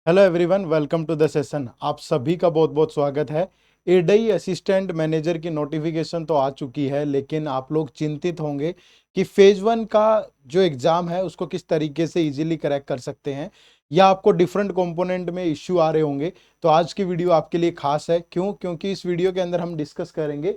Hello everyone, welcome to the session. आप सभी का बहुत बहुत स्वागत है। एडई असिस्टेंट मैनेजर की नोटिफिकेशन तो आ चुकी है, लेकिन आप लोग चिंतित होंगे कि फेज वन का जो एग्ज़ाम है उसको किस तरीके से इजीली क्रैक कर सकते हैं, या आपको डिफरेंट कंपोनेंट में इश्यू आ रहे होंगे। तो आज की वीडियो आपके लिए खास है। क्यों? क्योंकि इस वीडियो के अंदर हम डिस्कस करेंगे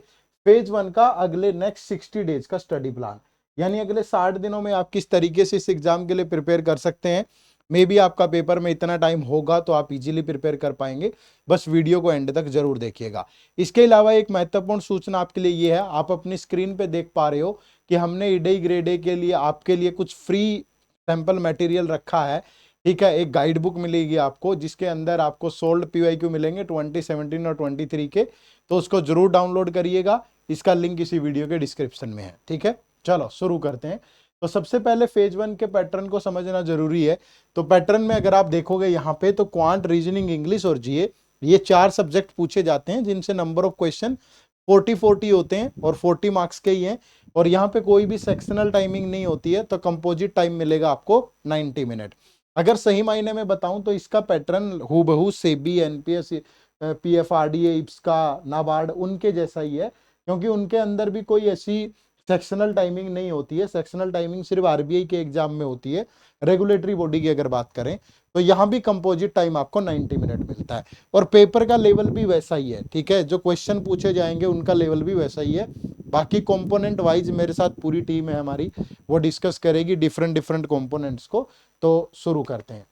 फेज वन का अगले नेक्स्ट 60 डेज का स्टडी प्लान, यानी अगले 60 दिनों में आप किस तरीके से इस एग्जाम के लिए प्रिपेयर कर सकते हैं। मे बी आपका पेपर में इतना टाइम होगा तो आप इजीली प्रिपेयर कर पाएंगे। बस वीडियो को एंड तक जरूर देखिएगा। इसके अलावा एक महत्वपूर्ण सूचना आपके लिए ये है, आप अपनी स्क्रीन पे देख पा रहे हो कि हमने ईडई ग्रेड ए के लिए आपके लिए कुछ फ्री सैंपल मटेरियल रखा है। ठीक है, एक गाइड बुक मिलेगी आपको जिसके अंदर आपको सोल्ड पीवाईक्यू मिलेंगे 2017 और 23 के। तो उसको जरूर डाउनलोड करिएगा। इसका लिंक इसी वीडियो के डिस्क्रिप्शन में है। ठीक है, चलो शुरू करते हैं। तो सबसे पहले फेज वन के पैटर्न को समझना जरूरी है। तो पैटर्न में अगर आप देखोगे यहाँ पे, तो क्वांट, रीजनिंग, इंग्लिश और जीए, ये 4 सब्जेक्ट पूछे जाते हैं जिनसे नंबर ऑफ क्वेश्चन 40-40 होते हैं और 40 मार्क्स के ही हैं। और यहाँ पे कोई भी सेक्शनल टाइमिंग नहीं होती है, तो कंपोजिट टाइम मिलेगा आपको 90 मिनट। अगर सही मायने में बताऊं तो इसका पैटर्न हूबहू सेबी, एनपीएस, पीएफआरडीए, इप्सका, नाबार्ड उनके जैसा ही है, क्योंकि उनके अंदर भी कोई ऐसी सेक्शनल टाइमिंग नहीं होती है। सेक्शनल टाइमिंग सिर्फ आरबीआई के एग्जाम में होती है। रेगुलेटरी बॉडी की अगर बात करें तो यहां भी कंपोजिट टाइम आपको 90 मिनट मिलता है, और पेपर का लेवल भी वैसा ही है। ठीक है, जो क्वेश्चन पूछे जाएंगे उनका लेवल भी वैसा ही है। बाकी कंपोनेंट वाइज मेरे साथ पूरी टीम है हमारी, वो डिस्कस करेगी डिफरेंट डिफरेंट कंपोनेंट्स को। तो शुरू करते हैं।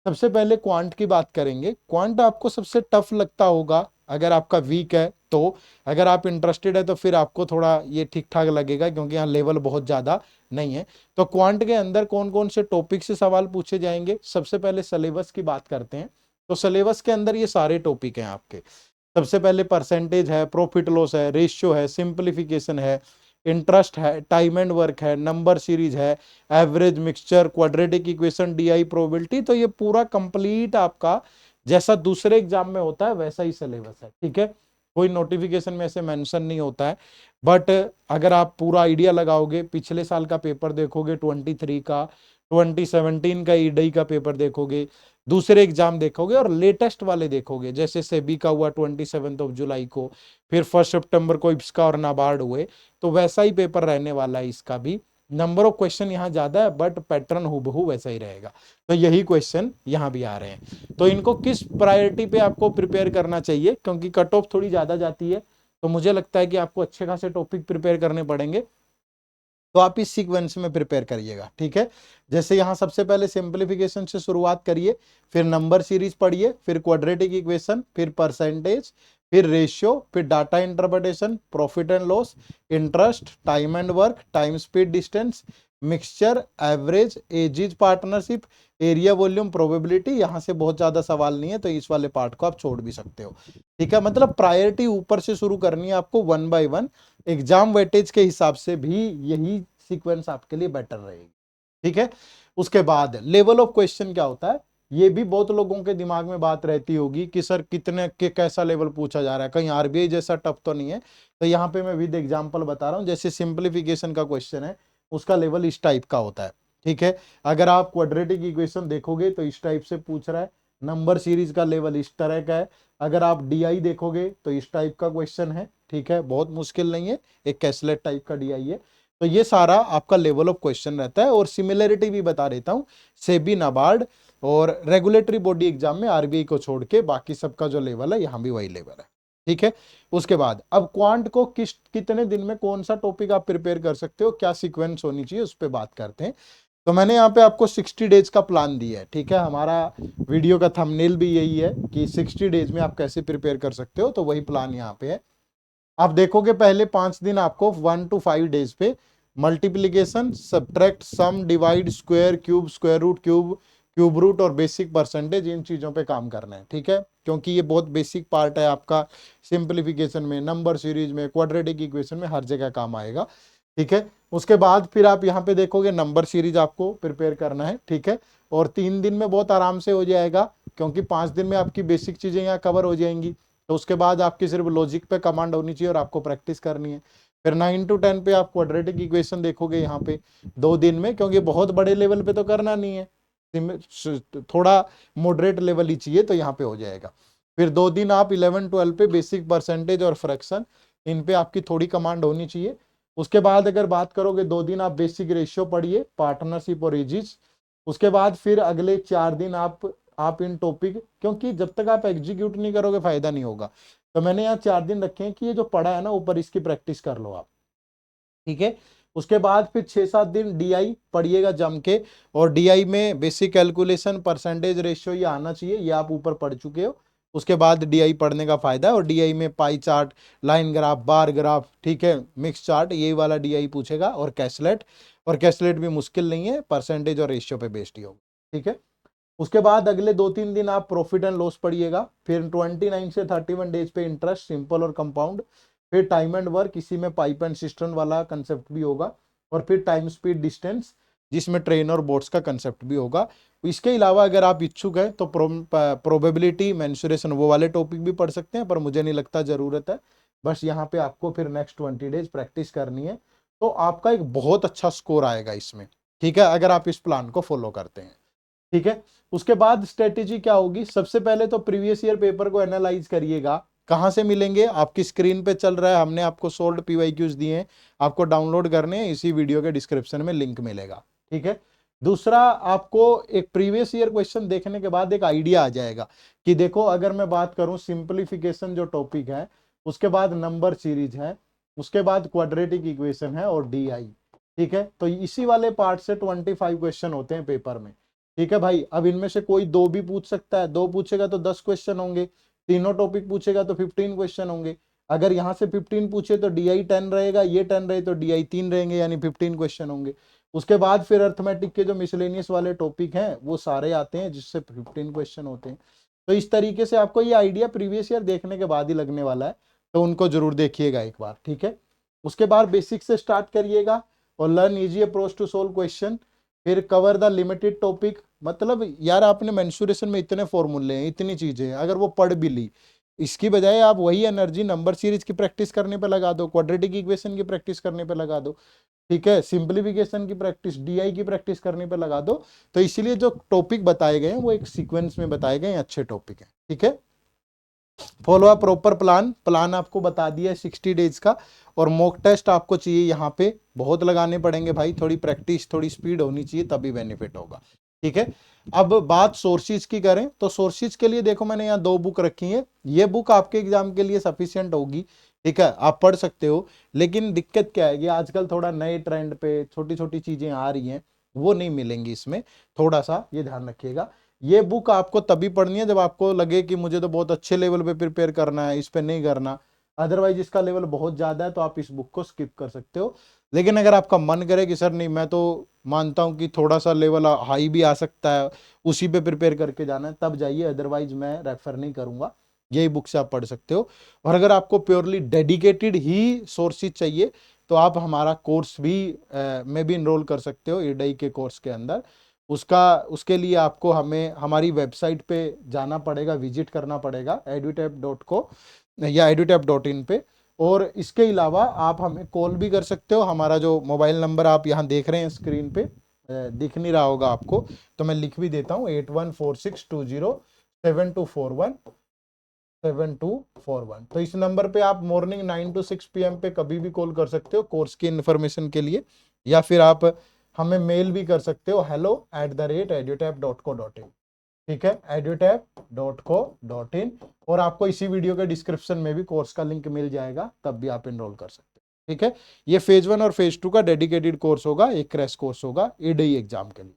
सबसे पहले क्वांट की बात करेंगे। क्वांट आपको सबसे टफ लगता होगा अगर आपका वीक है तो। अगर आप इंटरेस्टेड है तो फिर आपको थोड़ा ये ठीक ठाक लगेगा, क्योंकि यहाँ लेवल बहुत ज्यादा नहीं है। तो क्वांट के अंदर कौन कौन से टॉपिक से सवाल पूछे जाएंगे, सबसे पहले सिलेबस की बात करते हैं। तो सिलेबस के अंदर ये सारे टॉपिक हैं आपके। सबसे पहले परसेंटेज है, प्रॉफिट लॉस है, रेशियो है, सिंप्लीफिकेशन है, इंटरेस्ट है, टाइम एंड वर्क है, नंबर सीरीज है, average, mixture, quadratic equation, DI, probability. तो ये पूरा कंप्लीट आपका जैसा दूसरे एग्जाम में होता है वैसा ही सिलेबस है। ठीक है, कोई नोटिफिकेशन में ऐसे मेंशन नहीं होता है। बट अगर आप पूरा आइडिया लगाओगे, पिछले साल का पेपर देखोगे 23 का, 2017 का ईडई का पेपर देखोगे, दूसरे एग्जाम देखोगे और लेटेस्ट वाले देखोगे, जैसे सेबी का हुआ 27 जुलाई को, फिर 1 सितंबर को इप्सका और नाबार्ड हुए, तो वैसा ही पेपर रहने वाला है इसका भी। नंबर ऑफ क्वेश्चन यहाँ ज्यादा है बट पैटर्न हूबहू वैसा ही रहेगा। तो यही क्वेश्चन यहाँ भी आ रहे हैं। तो इनको किस प्रायोरिटी पे आपको प्रिपेयर करना चाहिए, क्योंकि कट ऑफ थोड़ी ज्यादा जाती है, तो मुझे लगता है कि आपको अच्छे खासे टॉपिक प्रिपेयर करने पड़ेंगे। तो आप इस सीक्वेंस में प्रिपेयर करिएगा। ठीक है, जैसे यहां सबसे पहले सिंप्लीफिकेशन से शुरुआत करिए, फिर नंबर सीरीज पढ़िए, फिर क्वाड्रेटिक इक्वेशन, फिर परसेंटेज, फिर रेशियो, फिर data interpretation, profit and loss, interest, time and work, time speed distance, mixture, average, edges partnership, area volume, probability. यहां से बहुत ज्यादा सवाल नहीं है, तो इस वाले पार्ट को आप छोड़ भी सकते हो। ठीक है, मतलब प्रायोरिटी ऊपर से शुरू करनी है आपको, one by one. Exam weightage के हिसाब से भी यही सीक्वेंस आपके लिए बेटर रहेगी। ठीक है, उसके बाद लेवल ऑफ क्वेश्चन क्या होता है, ये भी बहुत लोगों के दिमाग में बात रहती होगी कि सर कितने के कैसा लेवल पूछा जा रहा है, कहीं आरबीआई जैसा टफ तो नहीं है। तो यहाँ पे मैं विद एग्जांपल बता रहा हूँ। जैसे सिंप्लीफिकेशन का क्वेश्चन है, उसका लेवल इस टाइप का होता है। ठीक है, अगर आप क्वाड्रेटिक इक्वेशन देखोगे तो इस टाइप से पूछ रहा है। नंबर सीरीज का लेवल इस तरह का है। अगर आप डीआई देखोगे तो इस टाइप का क्वेश्चन है। ठीक है, बहुत मुश्किल नहीं है, एक कैसलेट टाइप का डीआई है। तो ये सारा आपका लेवल ऑफ क्वेश्चन रहता है। और सिमिलरिटी भी बता देता हूं, सेबी, नाबार्ड और रेगुलेटरी बॉडी एग्जाम में आरबीआई को छोड़ के बाकी सबका जो लेवल है यहाँ भी वही लेवल है। ठीक है, उसके बाद अब क्वांट को कितने दिन में कौन सा टॉपिक आप प्रिपेयर कर सकते हो, क्या सीक्वेंस होनी चाहिए, उस पर बात करते हैं। तो मैंने यहाँ पे आपको 60 डेज का प्लान दिया है। ठीक है, हमारा वीडियो का थंबनेल भी यही है कि 60 डेज में आप कैसे प्रिपेयर कर सकते हो, तो वही प्लान यहाँ पे है। आप देखोगे पहले 5 दिन आपको 1 to 5 डेज पे multiplication, subtract, sum, divide, square, cube, square root, cube, cube root और बेसिक परसेंटेज, इन चीजों पे काम करना है। ठीक है, क्योंकि ये बहुत बेसिक पार्ट है आपका। सिंप्लीफिकेशन में, नंबर सीरीज में, क्वाड्रेटिक इक्वेशन में, हर जगह काम आएगा। ठीक है, उसके बाद फिर आप यहाँ पे देखोगे नंबर सीरीज आपको प्रिपेयर करना है। ठीक है, और 3 दिन में बहुत आराम से हो जाएगा, क्योंकि 5 दिन में आपकी बेसिक चीजें यहाँ कवर हो जाएंगी। तो उसके बाद आपकी सिर्फ लॉजिक पे कमांड होनी चाहिए और आपको प्रैक्टिस करनी है। फिर 9 to 10 पे आप क्वाड्रेटिक इक्वेशन देखोगे यहाँ पे 2 दिन में, क्योंकि बहुत बड़े लेवल पे तो करना नहीं है। थोड़ा मॉडरेट लेवल ही चाहिए तो यहाँ पे हो जाएगा। फिर 2 दिन आप 11-12 पे बेसिक परसेंटेज और फ्रैक्शन, इन पे आपकी थोड़ी कमांड होनी चाहिए। उसके बाद अगर बात करोगे 2 दिन आप बेसिक रेशियो पढ़िए, पार्टनरशिप और एजिज। उसके बाद फिर अगले 4 दिन आप इन टॉपिक, क्योंकि जब तक आप एग्जीक्यूट नहीं करोगे फायदा नहीं होगा, तो मैंने यहाँ 4 दिन रखे हैं कि ये जो पढ़ा है ना ऊपर, इसकी प्रैक्टिस कर लो आप, ठीक है। उसके बाद फिर 6-7 दिन डीआई पढ़िएगा जम के, और डीआई में बेसिक कैलकुलेशन, परसेंटेज रेशियो ये आना चाहिए, ये आप ऊपर पढ़ चुके हो। उसके बाद डीआई पढ़ने का फायदा है, और डीआई में pie chart, line graph, bar graph, ठीक है, मिक्स चार्ट, यही वाला डीआई पूछेगा, और कैसलेट। और कैसलेट भी मुश्किल नहीं है, परसेंटेज और रेशियो पे बेस्ड ही होगा, ठीक है। उसके बाद अगले 2-3 दिन आप प्रॉफिट एंड लॉस पढ़िएगा। फिर 29 से 31 डेज पे इंटरेस्ट, सिंपल और कंपाउंड। फिर टाइम एंड वर्क, इसी में पाइप एंड सिस्टम वाला कंसेप्ट भी होगा। और फिर टाइम स्पीड डिस्टेंस, जिसमें ट्रेन और बोट्स का कंसेप्ट भी होगा। इसके अलावा अगर आप इच्छुक हैं तो प्रोबेबिलिटी, मेंसुरेशन, वो वाले टॉपिक भी पढ़ सकते हैं, पर मुझे नहीं लगता जरूरत है। बस यहाँ पे आपको फिर नेक्स्ट 20 डेज प्रैक्टिस करनी है, तो आपका एक बहुत अच्छा स्कोर आएगा इसमें, ठीक है, अगर आप इस प्लान को फॉलो करते हैं, ठीक है। उसके बाद स्ट्रेटेजी क्या होगी, सबसे पहले तो प्रीवियस ईयर पेपर को एनालाइज करिएगा। कहां से मिलेंगे, आपकी स्क्रीन पे चल रहा है, हमने आपको सोल्ड पीवाईक्यूज दिए हैं, आपको डाउनलोड करने हैं, इसी वीडियो के डिस्क्रिप्शन में लिंक मिलेगा, ठीक है। दूसरा, आपको एक प्रीवियस ईयर क्वेश्चन देखने के बाद एक आइडिया आ जाएगा कि देखो, अगर मैं बात करूं सिंप्लीफिकेशन जो टॉपिक है, उसके बाद नंबर सीरीज है, उसके बाद क्वाड्रेटिक इक्वेशन है, और डीआई, ठीक है। तो इसी वाले पार्ट से 25 क्वेश्चन होते हैं पेपर में, ठीक है भाई। अब इनमें से कोई 2 भी पूछ सकता है, 2 पूछेगा तो 10 क्वेश्चन होंगे, तीनों टॉपिक पूछेगा तो 15 क्वेश्चन होंगे। अगर यहाँ से 15 पूछे तो डीआई 10 रहेगा, ये 10 रहे तो डीआई 3 रहेंगे, यानी 15 क्वेश्चन होंगे। उसके बाद फिर अर्थमेटिक के जो मिसलेनियस वाले टॉपिक हैं वो सारे आते हैं, जिससे 15 क्वेश्चन होते हैं। तो इस तरीके से आपको ये आइडिया प्रीवियस ईयर देखने के बाद ही लगने वाला है, तो उनको जरूर देखिएगा एक बार, ठीक है। उसके बाद बेसिक से स्टार्ट करिएगा, और learn easy approach to solve question. फिर कवर द लिमिटेड टॉपिक, मतलब यार आपने मेंसुरेशन में इतने फॉर्मूले हैं, इतनी चीजें हैं, अगर वो पढ़ भी ली, इसकी बजाय आप वही एनर्जी नंबर सीरीज की प्रैक्टिस करने पे लगा दो, क्वाड्रेटिक इक्वेशन की प्रैक्टिस करने पे लगा दो, ठीक है, सिंप्लीफिकेशन की प्रैक्टिस, डीआई की प्रैक्टिस करने पे लगा दो। तो इसीलिए जो टॉपिक बताए गए हैं वो एक सीक्वेंस में बताए गए हैं, अच्छे टॉपिक हैं, ठीक है। फॉलो अ प्रॉपर प्लान आपको बता दिया है 60 डेज का। और मॉक टेस्ट आपको चाहिए यहाँ पे बहुत लगाने पड़ेंगे भाई, थोड़ी प्रैक्टिस, थोड़ी स्पीड होनी चाहिए, तभी बेनिफिट होगा, ठीक है। अब बात सोर्सेज की करें तो सोर्सेज के लिए देखो मैंने यहाँ 2 बुक रखी है, ये बुक आपके एग्जाम के लिए सफिशियंट होगी, ठीक है, आप पढ़ सकते हो। लेकिन दिक्कत क्या है कि आजकल थोड़ा नए ट्रेंड पे छोटी छोटी चीजें आ रही हैं, वो नहीं मिलेंगी इसमें, थोड़ा सा ये ध्यान रखिएगा। ये बुक आपको तभी पढ़नी है जब आपको लगे कि मुझे तो बहुत अच्छे लेवल पे प्रिपेयर करना है, इस पे नहीं करना। अदरवाइज इसका लेवल बहुत ज्यादा है तो आप इस बुक को स्किप कर सकते हो। लेकिन अगर आपका मन करे कि सर नहीं, मैं तो मानता हूं कि थोड़ा सा लेवल हाई भी आ सकता है, उसी पे प्रिपेयर करके जाना है, तब जाइए, अदरवाइज मैं रेफर नहीं करूंगा, यही बुक से आप पढ़ सकते हो। और अगर आपको प्योरली डेडिकेटेड ही सोर्सेज चाहिए तो आप हमारा कोर्स भी में भी इनरोल कर सकते हो, एडई के कोर्स के अंदर। उसके लिए आपको हमें हमारी वेबसाइट पे जाना पड़ेगा, विजिट करना पड़ेगा edutap.co या edutap.in पे। और इसके अलावा आप हमें कॉल भी कर सकते हो, हमारा जो मोबाइल नंबर आप यहाँ देख रहे हैं स्क्रीन पे, दिख नहीं रहा होगा आपको, तो मैं लिख भी देता हूँ, 8146207241 7241। तो इस नंबर पे आप मॉर्निंग 9 to 6 PM पे कभी भी कॉल कर सकते हो कोर्स की इन्फॉर्मेशन के लिए, या फिर आप हमें मेल भी कर सकते हो, hello@edutap.co.in, ठीक है, edutap.co.in। और आपको इसी वीडियो के डिस्क्रिप्शन में भी कोर्स का लिंक मिल जाएगा, तब भी आप एनरोल कर सकते हो, ठीक है। ये फेज 1 और फेज 2 का डेडिकेटेड कोर्स होगा, एक क्रैश कोर्स होगा एडई एग्जाम के लिए।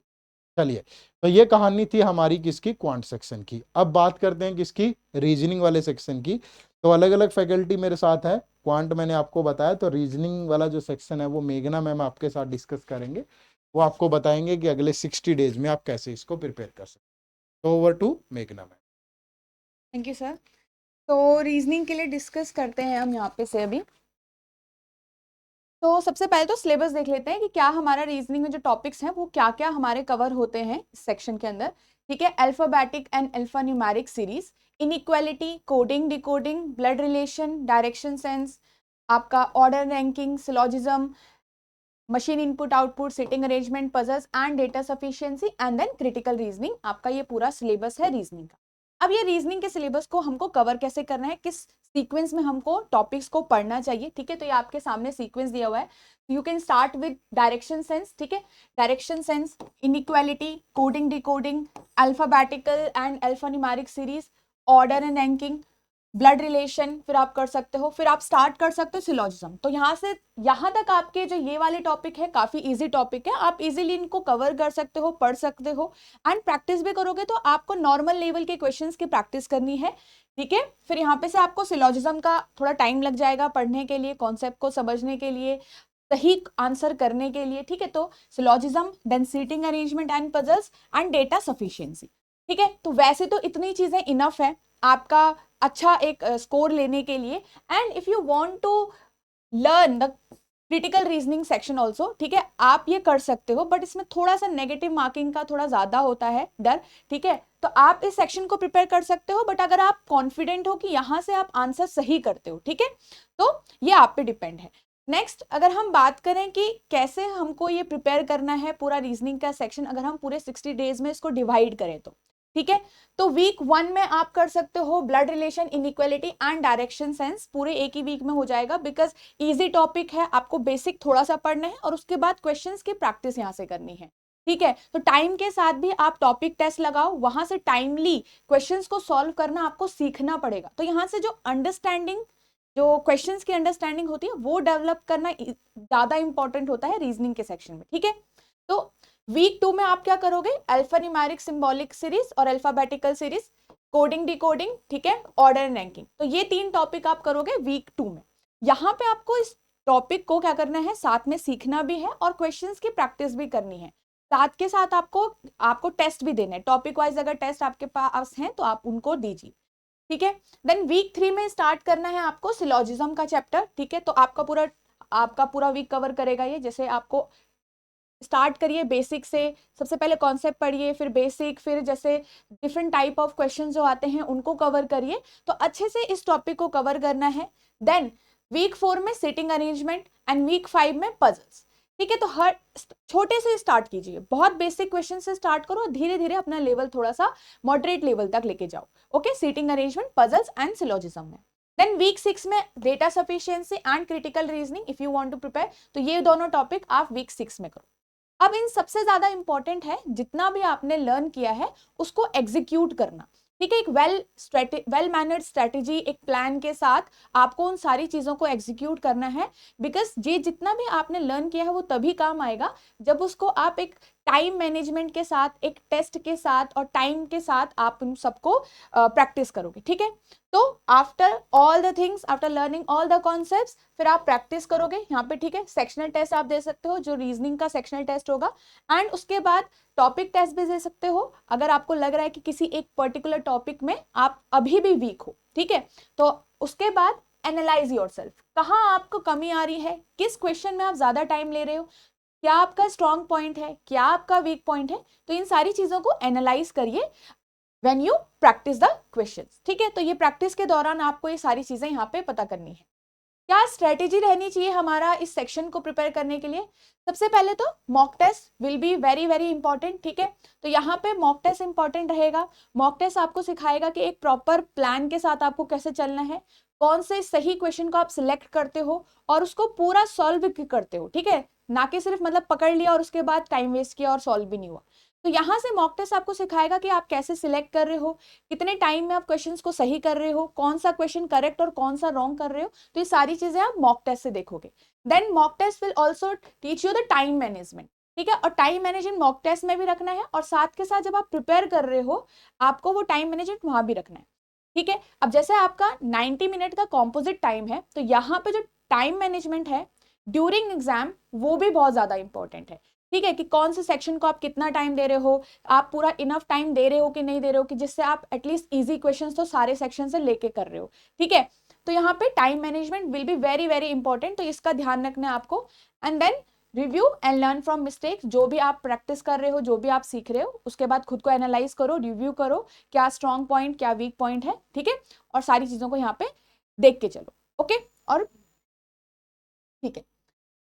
चलिए, तो ये कहानी थी हमारी किसकी, क्वांट सेक्शन की। अब बात करते हैं किसकी, रीजनिंग वाले सेक्शन की। तो अलग अलग फैकल्टी मेरे साथ है, क्वांट मैंने आपको बताया, तो रीजनिंग वाला जो सेक्शन है वो मेघना मैम आपके साथ डिस्कस करेंगे, वो आपको बताएंगे कि अगले 60 डेज में आप कैसे इसको प्रिपेयर कर सकते हैं। तो ओवर टू मेघना मैम। Thank you sir. तो रीजनिंग के लिए डिस्कस करते हैं हम यहाँ पे से अभी। तो सबसे पहले तो सिलेबस देख लेते हैं कि क्या हमारा रीजनिंग में जो टॉपिक्स हैं वो क्या क्या हमारे कवर होते हैं इस सेक्शन के अंदर। ठीक है, alphabetic and alphanumeric series, inequality, coding decoding, blood relation, direction sense, आपका order ranking, syllogism, machine input output, sitting arrangement, puzzles and data sufficiency and then critical reasoning. आपका ये पूरा सिलेबस है रीजनिंग का। अब ये रीजनिंग के सिलेबस को हमको कवर कैसे करना है, किस सीक्वेंस में हमको टॉपिक्स को पढ़ना चाहिए, ठीक है। तो ये आपके सामने सीक्वेंस दिया हुआ है। You can start with direction sense, ठीक है। Direction sense, inequality, coding decoding, alphabetical and alphanumeric series, order and ranking, blood relation, फिर आप कर सकते हो, फिर आप स्टार्ट कर सकते हो सिलॉजिज्म। तो यहाँ से यहाँ तक आपके जो ये वाले टॉपिक है काफी इजी टॉपिक है, आप इजीली इनको कवर कर सकते हो, पढ़ सकते हो एंड प्रैक्टिस भी करोगे तो आपको नॉर्मल लेवल के क्वेश्चंस की प्रैक्टिस करनी है, ठीक है। फिर यहाँ पे से आपको सिलॉजिज्म का थोड़ा टाइम लग जाएगा पढ़ने के लिए, कॉन्सेप्ट को समझने के लिए, सही आंसर करने के लिए, ठीक है। तो syllogism, then seating arrangement and puzzles and data sufficiency, ठीक है। तो वैसे तो इतनी चीजें इनफ है आपका अच्छा एक स्कोर लेने के लिए। And if you want to learn the critical reasoning section also, ठीक है, आप ये कर सकते हो, बट इसमें थोड़ा सा नेगेटिव मार्किंग का थोड़ा ज्यादा होता है डर, ठीक है। तो आप इस सेक्शन को प्रिपेयर कर सकते हो, बट अगर आप कॉन्फिडेंट हो कि यहां से आप आंसर सही करते हो, ठीक है, तो ये आप पे डिपेंड है। नेक्स्ट अगर हम बात करें कि कैसे हमको ये प्रिपेयर करना है पूरा रीजनिंग का सेक्शन, अगर हम पूरे 60 डेज में इसको डिवाइड करें तो, ठीक है। तो वीक 1 में आप कर सकते हो blood relation, inequality and direction sense, पूरे एक ही वीक में हो जाएगा, बिकॉज इजी टॉपिक है, आपको बेसिक थोड़ा सा पढ़ना है और उसके बाद क्वेश्चंस की प्रैक्टिस यहाँ से करनी है, ठीक है। तो टाइम के साथ भी आप टॉपिक टेस्ट लगाओ, वहां से टाइमली क्वेश्चंस को सॉल्व करना आपको सीखना पड़ेगा। तो यहाँ से जो अंडरस्टैंडिंग, जो क्वेश्चंस की अंडरस्टैंडिंग होती है वो डेवलप करना ज्यादा इंपॉर्टेंट होता है रीजनिंग के सेक्शन में, ठीक है। तो वीक 2 में आप क्या करोगे, अल्फान्यूमेरिक सिंबॉलिक सीरीज और अल्फाबेटिकल सीरीज, कोडिंग डिकोडिंग, ठीक है, ऑर्डर एंड रैंकिंग। तो ये 3 टॉपिक आप करोगे वीक 2 में। यहाँ पे आपको इस टॉपिक को क्या करना है, साथ में सीखना भी है और क्वेश्चंस की प्रैक्टिस भी करनी है। साथ के साथ आपको टेस्ट भी देने हैं, टॉपिक वाइज अगर टेस्ट आपके पास हैं तो आप उनको दीजिए, ठीक है। देन वीक 3 में स्टार्ट करना है आपको सिलॉजिज्म का चैप्टर, ठीक है। तो आपका पूरा वीक कवर करेगा ये। जैसे आपको स्टार्ट करिए बेसिक से, सबसे पहले कॉन्सेप्ट पढ़िए, फिर बेसिक, फिर जैसे डिफरेंट टाइप ऑफ क्वेश्चन जो आते हैं उनको कवर करिए, तो अच्छे से इस टॉपिक को कवर करना है। देन वीक 4 में सिटिंग अरेंजमेंट एंड वीक 5 में पजल्स, ठीक है। तो हर छोटे से स्टार्ट कीजिए, बहुत बेसिक क्वेश्चन से स्टार्ट करो, धीरे धीरे अपना लेवल थोड़ा सा मॉडरेट लेवल तक लेके जाओ, okay. Sitting arrangement, puzzles and syllogism में। देन वीक 6 में data sufficiency and critical reasoning, if you want to prepare, तो ये दोनों टॉपिक आप वीक 6 में करो। अब इन सबसे ज्यादा इंपॉर्टेंट है जितना भी आपने लर्न किया है उसको एग्जीक्यूट करना, ठीक है। एक वेल मैनर्ड स्ट्रेटेजी, एक प्लान के साथ आपको उन सारी चीजों को एग्जीक्यूट करना है, बिकॉज ये जितना भी आपने लर्न किया है वो तभी काम आएगा जब उसको आप एक टाइम मैनेजमेंट के साथ, एक टेस्ट के साथ और टाइम के साथ आप उन सबको प्रैक्टिस करोगे, ठीक है। तो after all the things, after learning all the concepts, फिर आप प्रैक्टिस करोगे यहाँ पे, ठीक है। सेक्शनल टेस्ट आप दे सकते हो, जो रीजनिंग का सेक्शनल टेस्ट होगा, एंड उसके बाद टॉपिक टेस्ट भी दे सकते हो अगर आपको लग रहा है कि किसी एक पर्टिकुलर टॉपिक में आप अभी भी वीक हो, ठीक है। तो उसके बाद एनालाइज योरसेल्फ, कहाँ आपको कमी आ रही है, किस क्वेश्चन में आप ज्यादा टाइम ले रहे हो, क्या आपका स्ट्रॉन्ग पॉइंट है, क्या आपका वीक पॉइंट है। तो इन सारी चीजों को एनालाइज करिए when you practice the questions, ठीक है। तो ये प्रैक्टिस के दौरान आपको ये सारी चीजें यहाँ पे पता करनी है। क्या स्ट्रेटेजी रहनी चाहिए हमारा इस सेक्शन को प्रिपेयर करने के लिए, सबसे पहले तो mock test will be very very important, ठीक है। तो यहाँ पे मॉक टेस्ट इंपॉर्टेंट रहेगा। मॉक टेस्ट आपको सिखाएगा कि एक प्रॉपर प्लान के साथ आपको कैसे चलना है, कौन से सही क्वेश्चन को आप सिलेक्ट करते हो और उसको पूरा सॉल्व करते हो, ठीक है, ना कि सिर्फ मतलब पकड़ लिया और उसके बाद टाइम वेस्ट किया और सॉल्व भी नहीं हुआ। तो यहाँ से मॉक टेस्ट आपको सिखाएगा कि आप कैसे सिलेक्ट कर रहे हो, कितने टाइम में आप क्वेश्चंस को सही कर रहे हो, कौन सा क्वेश्चन करेक्ट और कौन सा रॉन्ग कर रहे हो। तो ये सारी चीजें आप मॉक टेस्ट से देखोगे। Then mock test will also teach you the time management, ठीक है। और टाइम मैनेजमेंट मॉक टेस्ट में भी रखना है और साथ के साथ जब आप प्रिपेयर कर रहे हो आपको वो टाइम मैनेजमेंट वहां भी रखना है, ठीक है। अब जैसे आपका 90 मिनट का कॉम्पोजिट टाइम है, तो यहाँ पे जो टाइम मैनेजमेंट है ड्यूरिंग एग्जाम वो भी बहुत ज्यादा इंपॉर्टेंट है, ठीक है। कि कौन से सेक्शन को आप कितना टाइम दे रहे हो, आप पूरा इनफ टाइम दे रहे हो कि नहीं दे रहे हो, कि जिससे आप एटलीस्ट इजी क्वेश्चंस तो सारे सेक्शन से लेके कर रहे हो, ठीक है। तो यहाँ पे time management will be very very important, तो इसका ध्यान रखना है आपको। And then review and learn from mistakes, जो भी आप प्रैक्टिस कर रहे हो, जो भी आप सीख रहे हो, उसके बाद खुद को एनालाइज करो, रिव्यू करो, क्या स्ट्रॉन्ग पॉइंट क्या वीक पॉइंट है, ठीक है। और सारी चीजों को यहाँ पे देख के चलो, ओके। और ठीक है,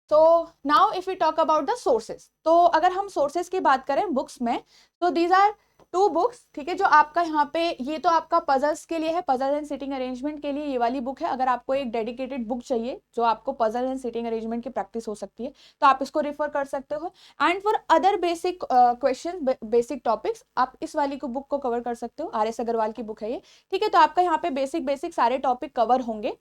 तो now if you talk about the sources, तो अगर हम सोर्सेस की बात करें बुक्स में, तो दीज आर टू बुक्स, ठीक है, जो आपका यहाँ पे, ये तो आपका पजल्स के लिए है, पजल एंड सिटिंग अरेंजमेंट के लिए ये वाली बुक है। अगर आपको एक डेडिकेटेड बुक चाहिए जो आपको पजल एंड सिटिंग अरेंजमेंट की प्रैक्टिस हो सकती है, तो आप इसको रेफर कर सकते हो। And for other basic question, basic topics, आप इस वाली को बुक को कवर कर सकते हो। RS अग्रवाल की बुक है ये, ठीक है। तो आपका यहाँ पे बेसिक बेसिक सारे टॉपिक कवर होंगे।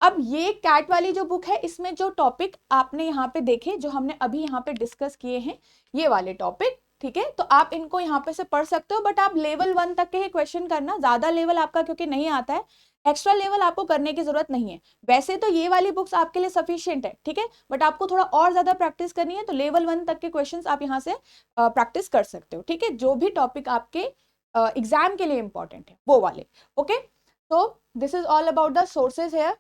अब ये कैट वाली जो बुक है, इसमें जो टॉपिक आपने यहाँ पे देखे, जो हमने अभी यहाँ पे डिस्कस किए हैं, ये वाले टॉपिक, ठीक है, तो आप इनको यहाँ पे से पढ़ सकते हो। बट आप लेवल 1 तक के ही क्वेश्चन करना, ज्यादा लेवल आपका क्योंकि नहीं आता है, एक्स्ट्रा लेवल आपको करने की जरूरत नहीं है। वैसे तो ये वाली बुक्स आपके लिए सफिशियंट है, ठीक है, बट आपको थोड़ा और ज्यादा प्रैक्टिस करनी है, तो लेवल 1 तक के क्वेश्चंस आप यहाँ से प्रैक्टिस कर सकते हो, ठीक है, जो भी टॉपिक आपके एग्जाम के लिए इंपॉर्टेंट है वो वाले। ओके, तो this is all about the sources है।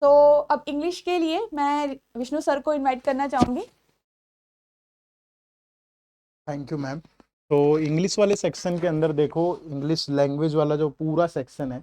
तो अब इंग्लिश के लिए मैं विष्णु सर को इनवाइट करना चाहूंगी। Thank you ma'am. तो इंग्लिश वाले सेक्शन के अंदर देखो, इंग्लिश लैंग्वेज वाला जो पूरा सेक्शन है,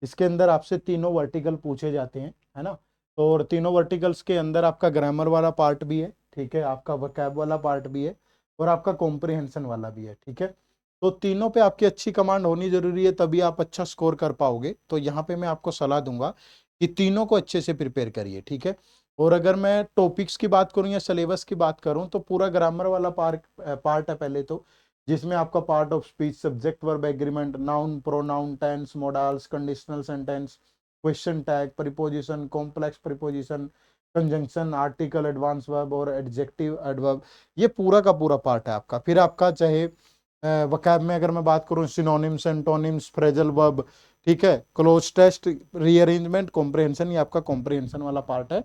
इसके अंदर आपसे तीनों वर्टिकल पूछे जाते हैं, है ना। तो और तीनों वर्टिकल्स के अंदर आपका ग्रामर वाला पार्ट भी है, ठीक है, आपका वोकैब वाला पार्ट भी है, और आपका कॉम्प्रिहेंशन वाला भी है, ठीक है। तो तीनों पे आपकी अच्छी कमांड होनी जरूरी है, तभी आप अच्छा स्कोर कर पाओगे। तो यहाँ पे मैं आपको सलाह दूंगा कि तीनों को अच्छे से प्रिपेयर करिए, ठीक है। और अगर मैं टॉपिक्स की बात करूं या सिलेबस की बात करूं, तो पूरा ग्रामर वाला पार्ट है पहले तो, जिसमें आपका part of speech, subject verb agreement, noun pronoun, tense, modals, conditional sentence, question tag, preposition, complex preposition, conjunction, article, advance verb और एडजेक्टिव एडवर्ब, ये पूरा का पूरा पार्ट है आपका। फिर आपका चाहे वोकैब में अगर मैं बात करूं, सिनोनिम्स, एंटोनिम्स, फ्रेजल वर्ब, ठीक है, क्लोज टेस्ट, रीअरेंजमेंट, कॉम्प्रिहेंशन, ये आपका कॉम्प्रिहेंशन वाला पार्ट है।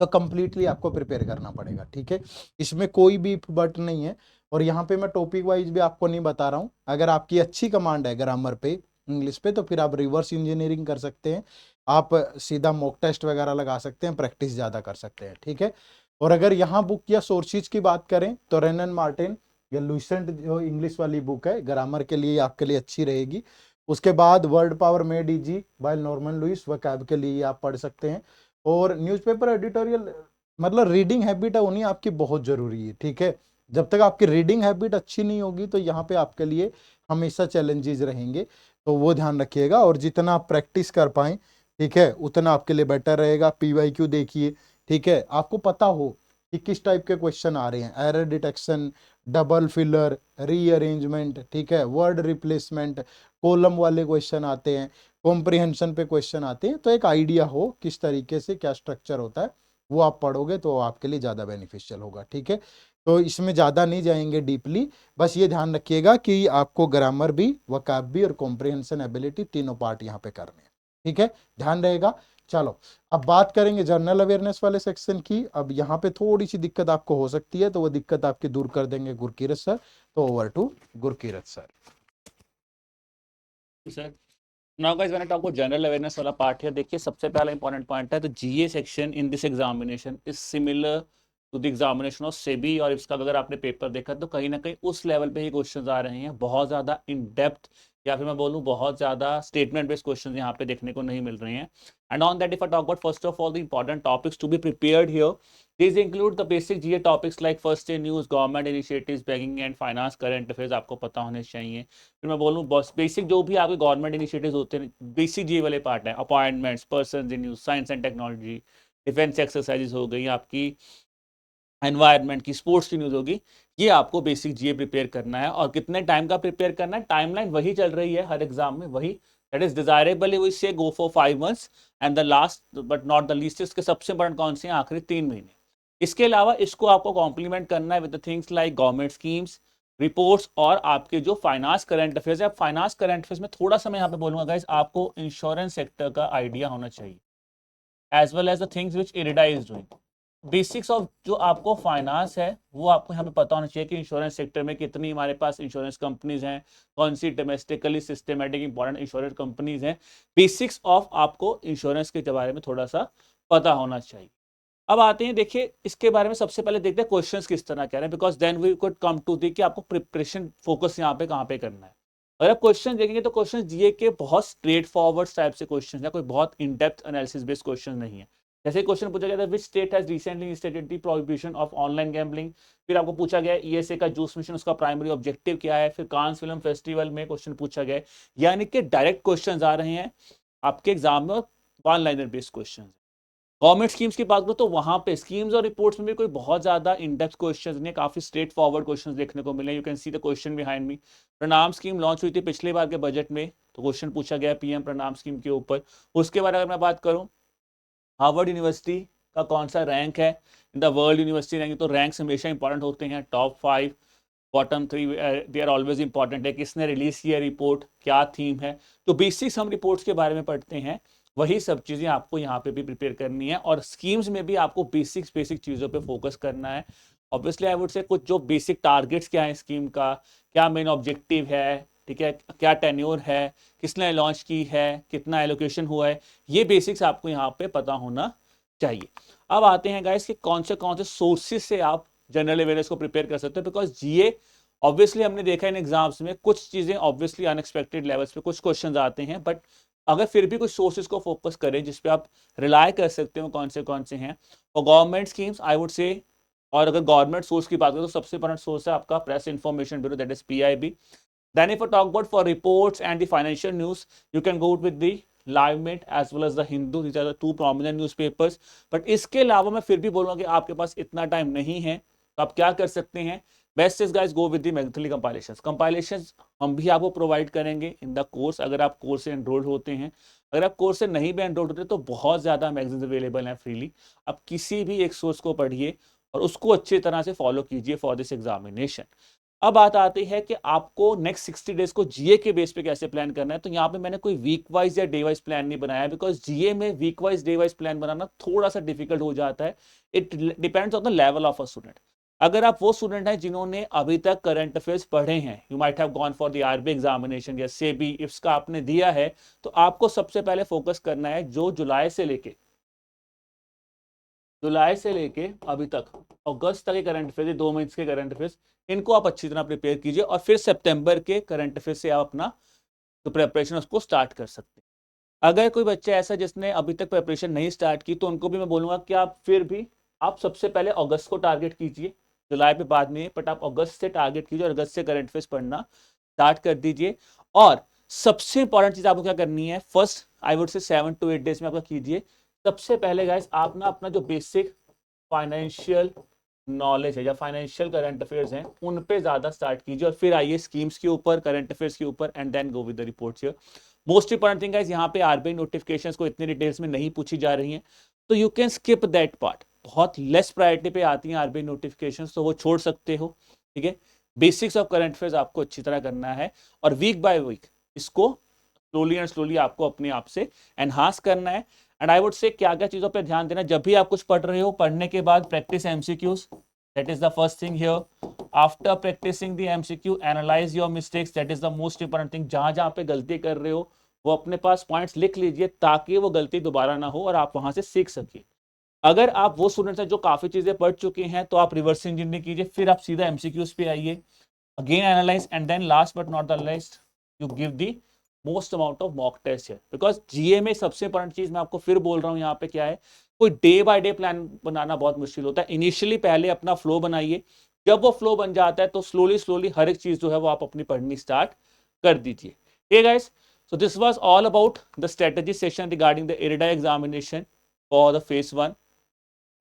तो कंप्लीटली आपको प्रिपेयर करना पड़ेगा, ठीक है, इसमें कोई भी बट नहीं है। और यहाँ पे मैं टॉपिक वाइज भी आपको नहीं बता रहा हूँ। अगर आपकी अच्छी कमांड है ग्रामर पे, इंग्लिश पे, तो फिर आप रिवर्स इंजीनियरिंग कर सकते हैं, आप सीधा मॉक टेस्ट वगैरह लगा सकते हैं, प्रैक्टिस ज़्यादा कर सकते हैं, ठीक है। और अगर यहाँ बुक या सोर्सेज की बात करें, तो रेन एंड मार्टिन या लुसेंट जो इंग्लिश वाली बुक है ग्रामर के लिए, आपके लिए अच्छी रहेगी। उसके बाद word power made easy by Norman Lewis, vocab के लिए आप पढ़ सकते हैं। और न्यूज़पेपर एडिटोरियल, मतलब रीडिंग हैबिट है उन्हीं आपकी बहुत जरूरी है, ठीक है। जब तक आपकी रीडिंग हैबिट अच्छी नहीं होगी, तो यहाँ पे आपके लिए हमेशा चैलेंजेस रहेंगे, तो वो ध्यान रखिएगा। और जितना आप प्रैक्टिस कर पाए, ठीक है, उतना आपके लिए बेटर रहेगा। PYQ देखिए, ठीक है, आपको पता हो कि किस टाइप के क्वेश्चन आ रहे हैं, error detection, double filler, rearrangement, ठीक है, वर्ड रिप्लेसमेंट, कॉलम वाले क्वेश्चन आते हैं, कॉम्प्रिहेंशन पे क्वेश्चन आते हैं। तो एक आइडिया हो किस तरीके से क्या स्ट्रक्चर होता है, वो आप पढ़ोगे तो आपके लिए ज़्यादा बेनिफिशियल होगा, ठीक है। तो इसमें ज़्यादा नहीं जाएंगे डीपली, बस ये ध्यान रखिएगा कि आपको ग्रामर भी, वोकैब भी और कॉम्प्रिहेंशन एबिलिटी, तीनों पार्ट यहाँ पे करने हैं, ठीक है, ध्यान रहेगा। चलो, अब बात करेंगे जनरल अवेयरनेस वाले सेक्शन की। अब यहाँ पे थोड़ी सी दिक्कत आपको हो सकती है, तो वो दिक्कत आपकी दूर कर देंगे गुरकीरत सर। तो over to Gurkirat sir. Sir, now guys when I talk about general awareness वाला पार्ट है, देखिए सबसे पहला इंपॉर्टेंट पॉइंट है, तो GA section in this examination is similar to the examination of SEBI. और इसका अगर आपने पेपर देखा तो कहीं ना कहीं उस लेवल पे ही क्वेश्चंस आ रहे हैं, बहुत ज़्यादा इन डेप्थ या फिर मैं बोलूँ बहुत ज़्यादा स्टेटमेंट बेस्ड क्वेश्चंस यहाँ पे देखने को नहीं मिल रहे हैं। And on that if I talk about first of all the important topics to be prepared here, these include the basic GA topics like first day news, government initiatives, banking and finance, current affairs आपको पता होने चाहिए। फिर मैं बोलूँ बस basic जो भी आपके गवर्नमेंट इनिशिएटिव्स होते हैं, बेसिक GA वाले पार्ट है, appointments, person in news, science and technology, defence exercises हो गई, आपकी एनवायरनमेंट की, स्पोर्ट्स की न्यूज़ होगी, ये आपको बेसिक GA प्रिपेयर करना है। और कितने टाइम का प्रिपेयर करना है, टाइमलाइन वही चल रही है हर एग्जाम में, वही दैट इज डिजायरेबल वी से go for 5 months and the last but not the least, इसके सबसे इंपॉर्टेंट कौन से हैं, आखिरी 3 महीने। इसके अलावा इसको आपको कॉम्प्लीमेंट करना है with things like government schemes, reports और आपके जो फाइनेंस करंट अफेयर्स है। फाइनेंस करंट अफेयर्स में थोड़ा सा मैं यहाँ पे बोलूंगा गाइस, आपको इंश्योरेंस सेक्टर का आइडिया होना चाहिए, as well as the things which IRDA is doing. Basics of जो आपको फाइनेंस है वो आपको यहाँ पे पता होना चाहिए कि इंश्योरेंस सेक्टर में कितनी हमारे पास इंश्योरेंस कंपनीज हैं, कौन सी domestically systematic important insurance companies हैं। बेसिक्स ऑफ आपको इंश्योरेंस के बारे में थोड़ा सा पता होना चाहिए। अब आते हैं, देखिए इसके बारे में सबसे पहले देखते हैं क्वेश्चंस किस तरह कह रहे हैं, because then we could come to the कि आपको प्रिपरेशन फोकस यहाँ पे कहाँ पे करना है। अगर आप क्वेश्चन देखेंगे तो क्वेश्चन जीए के बहुत स्ट्रेट फॉरवर्ड टाइप से क्वेश्चन है, कोई बहुत in depth analysis based question नहीं है। जैसे क्वेश्चन पूछा गया था which state has recently instated the prohibition of online gambling, फिर आपको पूछा गया ईएसए का जूस मिशन उसका प्राइमरी ऑब्जेक्टिव क्या है, फिर कांस फिल्म फेस्टिवल में क्वेश्चन पूछा गया, यानी कि डायरेक्ट क्वेश्चन आ रहे हैं आपके एग्जाम में, one liner based question. Government schemes की बात करो तो वहां पे स्कीम्स और रिपोर्ट्स में भी कोई बहुत ज्यादा इन डेप्थ क्वेश्चंस नहीं, काफी स्ट्रेट फॉरवर्ड क्वेश्चंस देखने को मिले। You can see the question behind me. प्रणाम स्कीम लॉन्च हुई थी पिछले बार के बजट में, तो क्वेश्चन पूछा गया पीएम प्रणाम स्कीम के ऊपर। उसके बाद अगर मैं बात करूं हार्वर्ड यूनिवर्सिटी का कौन सा रैंक है in the world university rank, तो रैंक्स हमेशा इंपॉर्टेंट होते हैं। Top 5 bottom 3 they are always important है। किसने रिलीज किया रिपोर्ट, क्या थीम है, तो बेसिक्स हम रिपोर्ट्स के बारे में पढ़ते हैं, वही सब चीजें आपको यहाँ पे भी प्रिपेयर करनी है। और स्कीम्स में भी आपको बेसिक चीजों पे फोकस करना है। ऑब्वियसली आई वुड से कुछ जो बेसिक टारगेट्स क्या है स्कीम का, क्या मेन ऑब्जेक्टिव है, ठीक है, क्या टेन्योर है, किसने लॉन्च की है, कितना एलोकेशन हुआ है, ये बेसिक्स आपको यहाँ पे पता होना चाहिए। अब आते हैं गाइस कि कौन से सोर्सेज से आप जनरल अवेयरनेस को प्रिपेयर कर सकते हो, बिकॉज जीए ऑब्वियसली हमने देखा इन एग्जाम्स में कुछ चीजें ऑब्वियसली अनएक्सपेक्टेड लेवल्स पे कुछ क्वेश्चंस आते हैं, बट अगर फिर भी कुछ सोर्सेज को फोकस करें जिसपे आप रिलाय कर सकते हो कौन से हैं, और government schemes I would say, और अगर गवर्नमेंट सोर्स की बात करें तो सबसे बड़ा सोर्स है आपका press information bureau, that is PIB. Then if I talk about for reports and the financial news, you can go with the Live Mint as well as the Hindu. These are the two prominent newspapers. But इसके अलावा मैं फिर भी बोलूँगा कि आपके पास इतना time नहीं है, तो आप क्या कर सकते हैं, best is guys go with the monthly compilations हम भी आपको प्रोवाइड करेंगे इन द कोर्स, अगर आप कोर्स से एनरोल्ड होते हैं। अगर आप कोर्स से नहीं भी एनरोल्ड होते तो बहुत ज़्यादा मैगजीन्स अवेलेबल हैं फ्रीली, आप किसी भी एक सोर्स को पढ़िए और उसको अच्छी तरह से फॉलो कीजिए फॉर दिस एग्जामिनेशन। अब बात आती है कि आपको नेक्स्ट 60 डेज को जीए के बेस पे कैसे प्लान करना है, तो यहाँ पे मैंने कोई वीक वाइज या डे वाइज प्लान नहीं बनाया, बिकॉज जीए में week wise day wise plan बनाना थोड़ा सा डिफिकल्ट हो जाता है। It depends on the level of a student. अगर आप वो स्टूडेंट हैं जिन्होंने अभी तक करंट अफेयर्स पढ़े हैं, you might have gone for the RB examination या सेबी इफ्स का आपने दिया है, तो आपको सबसे पहले फोकस करना है जो जुलाई से लेके अभी तक अगस्त तक के करंट अफेयर्स, 2 महीने के करंट अफेयर्स, इनको आप अच्छी तरह प्रिपेयर कीजिए और फिर सितंबर के करंट अफेयर्स से आप अपना जो प्रिपरेशन उसको स्टार्ट कर सकते हैं। अगर कोई बच्चा ऐसा जिसने अभी तक प्रिपरेशन नहीं स्टार्ट की, तो उनको भी मैं बोलूंगा कि आप फिर भी आप सबसे पहले अगस्त को टारगेट कीजिए, जुलाई पे बाद में, बट आप अगस्त से टारगेट कीजिए और अगस्त से करंट अफेयर्स पढ़ना स्टार्ट कर दीजिए। और सबसे इंपॉर्टेंट चीज आपको क्या करनी है, first I would say 7 to 8 days में आपका कीजिए। सबसे पहले गाइस आप ना अपना जो बेसिक फाइनेंशियल नॉलेज है या फाइनेंशियल करंट अफेयर्स हैं उन पे ज्यादा स्टार्ट कीजिए और फिर आइए स्कीम्स के ऊपर, करंट अफेयर्स के ऊपर, and then go with the reports here. Most important thing guys, यहाँ पे आरबीआई नोटिफिकेशंस को इतनी डिटेल्स में नहीं पूछी जा रही हैं, तो you can skip that part. बहुत लेस प्रायोरिटी पे आती हैं आरबीआई नोटिफिकेशंस, तो वो छोड़ सकते हो, ठीक है। बेसिक्स ऑफ करंट अफेयर्स आपको अच्छी तरह करना है और वीक बाय वीक इसको स्लोली एंड स्लोली आपको अपने आप से एनहांस करना है। एंड आई वुड से क्या क्या चीजों पे ध्यान देना, जब भी आप कुछ पढ़ रहे हो, पढ़ने के बाद practice MCQs, that is the first thing here. After practicing the MCQ analyze your mistakes, that is the most important thing. जहां जहां पे गलती कर रहे हो वो अपने पास पॉइंट्स लिख लीजिए ताकि वो गलती दोबारा ना हो और आप वहां से सीख सकिए। अगर आप वो स्टूडेंट्स हैं जो काफी चीजें पढ़ चुके हैं तो आप रिवर्स इंजीनियरिंग कीजिए, फिर आप सीधा एमसीक्यूज पे आइए, again analyze, and then last but not the least you give the most amount of mock test है। बिकॉज जीए में सबसे इंपॉर्टेंट चीज मैं आपको फिर बोल रहा हूँ यहाँ पे क्या है, कोई डे बाय डे प्लान बनाना बहुत मुश्किल होता है। इनिशियली पहले अपना फ्लो बनाइए, जब वो फ्लो बन जाता है तो स्लोली स्लोली हर एक चीज जो है वो आप अपनी पढ़नी स्टार्ट कर दीजिए। Hey guys, so this was all about the strategy session regarding the IRDAI examination for the phase 1,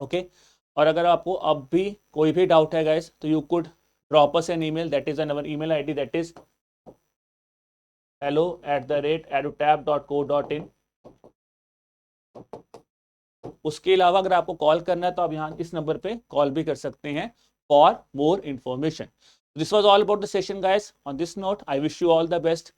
okay। और अगर आपको अब भी कोई भी डाउट है गाइस, तो you could drop us an email, that is our email ID, that is hello@edutab.co.in। उसके अलावा अगर आपको कॉल करना है तो आप यहाँ इस नंबर पे कॉल भी कर सकते हैं for more information. This was all about the session guys. On this note I wish you all the best.